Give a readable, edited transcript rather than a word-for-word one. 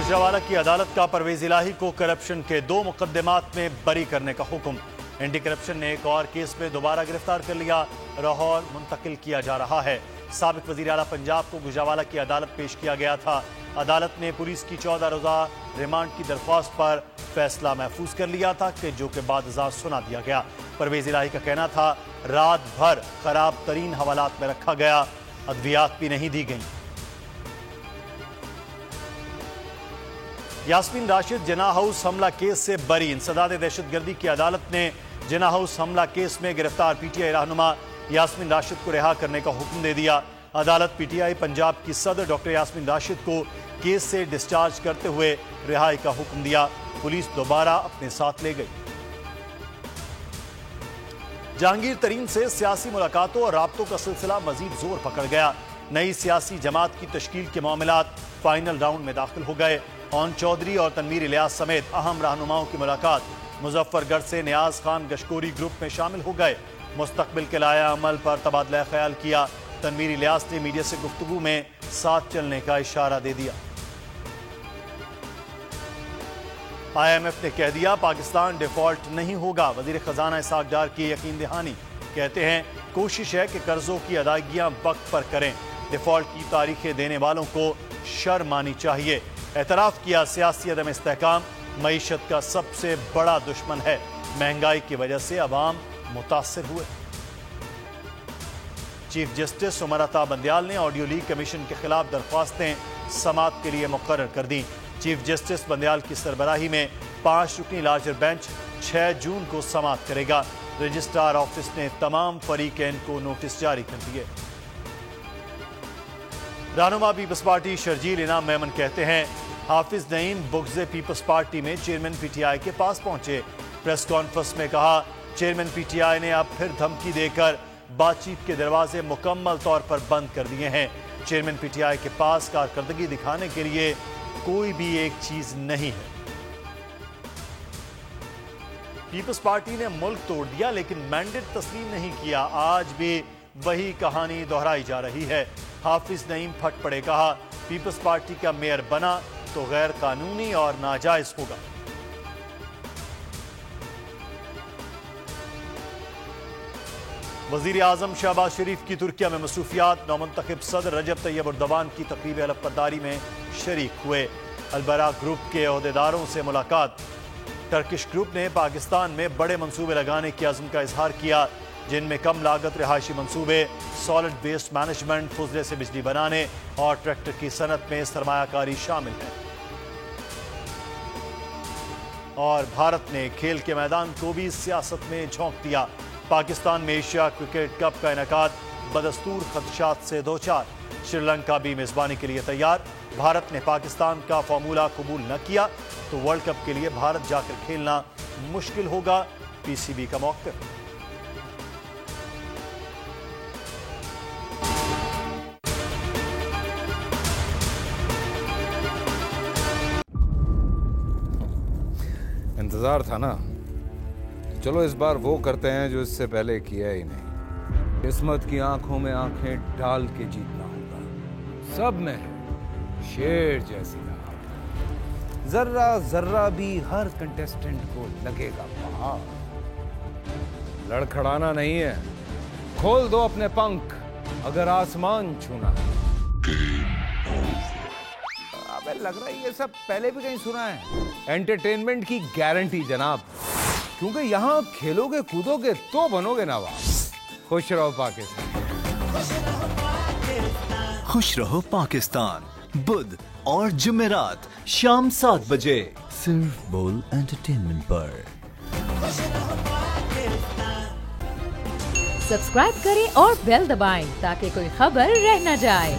गुजरावाला की अदालत का परवेज इलाही को करप्शन के 2 मुकदमात में बरी करने का हुक्म। एंटी करप्शन ने एक और केस में दोबारा गिरफ्तार कर लिया, लाहौर मुंतकिल किया जा रहा है। साबिक वजीर आला पंजाब को गुजरावाला की अदालत पेश किया गया था। अदालत ने पुलिस की 14 रोजा रिमांड की दरख्वास्त पर फैसला महफूज कर लिया था कि जो के बाद सुना दिया गया। परवेज इलाही का कहना था रात भर खराब तरीन हवालात में रखा गया, अद्वियात भी नहीं दी गई। यास्मीन राशिद जिना हाउस हमला केस से बरी। इंसदाद दहशतगर्दी की अदालत ने जिना हाउस हमला केस में गिरफ्तार पीटीआई रहनुमा यास्मीन राशिद को रिहा करने का हुक्म दे दिया। अदालत पीटीआई पंजाब की सदर डॉक्टर यास्मीन राशिद को केस से डिस्चार्ज करते हुए रिहाई का हुक्म दिया। पुलिस दोबारा अपने साथ ले गई। जहांगीर तरीन से सियासी मुलाकातों और राब्तों का सिलसिला मजीद जोर पकड़ गया। नई सियासी जमात की तश्कील के मामलात फाइनल राउंड में दाखिल हो गए। ओन चौधरी और तनवीर इलियास समेत अहम रहनुमाओं की मुलाकात मुजफ्फरगढ़ से नियाज खान गशकोरी ग्रुप में शामिल हो गए। मुस्तकबिल के लाया अमल पर तबादला ख्याल किया। तनवीर इलियास ने मीडिया से गुफ्तगू में साथ चलने का इशारा दे दिया। IMF ने कह दिया पाकिस्तान डिफॉल्ट नहीं होगा। वजीर खजाना इसाक डार की यकीन दहानी। कहते हैं कोशिश है कि कर्जों की अदायगियां वक्त पर करें। डिफॉल्ट की तारीखें देने वालों को शर्म आनी चाहिए। एतराफ किया सियासी अदम इस्तेहकाम मईशत का सबसे बड़ा दुश्मन है। महंगाई की वजह से अवाम मुतासिर हुए। चीफ जस्टिस उमर अता बंदयाल ने ऑडियो लीक कमीशन के खिलाफ दरख्वास्तें समाअत के लिए मुकर्रर कर दी। चीफ जस्टिस बंदयाल की सरबराही में 5 रुकनी लार्जर बेंच 6 जून को समाअत करेगा। रजिस्ट्रार ऑफिस ने तमाम फरीकैन को नोटिस जारी कर दिए। रहनुमा पीपल्स पार्टी शर्जील इनाम मेमन कहते हैं हाफिज नईम बुग़्ज़े पीपल्स पार्टी में चेयरमैन पीटीआई के पास पहुंचे। प्रेस कॉन्फ्रेंस में कहा चेयरमैन पीटीआई ने अब फिर धमकी देकर बातचीत के दरवाजे मुकम्मल तौर पर बंद कर दिए हैं। चेयरमैन पीटीआई के पास कारकर्दगी दिखाने के लिए कोई भी एक चीज नहीं है। पीपल्स पार्टी ने मुल्क तोड़ दिया लेकिन मैंडेट तस्लीम नहीं किया। आज भी वही कहानी दोहराई जा रही है। हाफिज नईम फट पड़े, कहा पीपल्स पार्टी का मेयर बना तो गैर कानूनी और नाजायज होगा। वजीर आजम शहबाज शरीफ की तुर्किया में मसरूफियात। नौमुंतखब सदर रजब तैयब उर्दवान की तकरीब अलफबरदारी में शरीक हुए। अलबरा ग्रुप के अहदेदारों से मुलाकात। टर्किश ग्रुप ने पाकिस्तान में बड़े मंसूबे लगाने की अज़्म का इजहार किया, जिनमें कम लागत रिहायशी मंसूबे, सॉलिड वेस्ट मैनेजमेंट, फुजले से बिजली बनाने और ट्रैक्टर की सनत में सरमायाकारी शामिल है। और भारत ने खेल के मैदान को भी सियासत में झोंक दिया। पाकिस्तान में एशिया क्रिकेट कप का इनेकाद बदस्तूर खदशात से दो चार। श्रीलंका भी मेजबानी के लिए तैयार। भारत ने पाकिस्तान का फार्मूला कबूल न किया तो वर्ल्ड कप के लिए भारत जाकर खेलना मुश्किल होगा। पीसीबी का मौक़िफ़। इंतजार था ना, चलो इस बार वो करते हैं जो इससे पहले किया ही नहीं। किस्मत की आंखों में आंखें डाल के जीतना होगा। सब में शेर जैसी राह, जर्रा जर्रा भी हर कंटेस्टेंट को लगेगा पहाड़। लड़खड़ाना नहीं है, खोल दो अपने पंख अगर आसमान छूना है। अबे लग रहा है ये सब पहले भी कहीं सुना है। एंटरटेनमेंट की गारंटी जनाब, क्योंकि यहाँ खेलोगे कूदोगे तो बनोगे नवाब। खुश रहो पाकिस्तान। खुश रहो पाकिस्तान बुध और जुमेरात शाम 7 बजे सिर्फ बोल एंटरटेनमेंट पर। सब्सक्राइब करें और बेल दबाएं ताकि कोई खबर रह न जाए।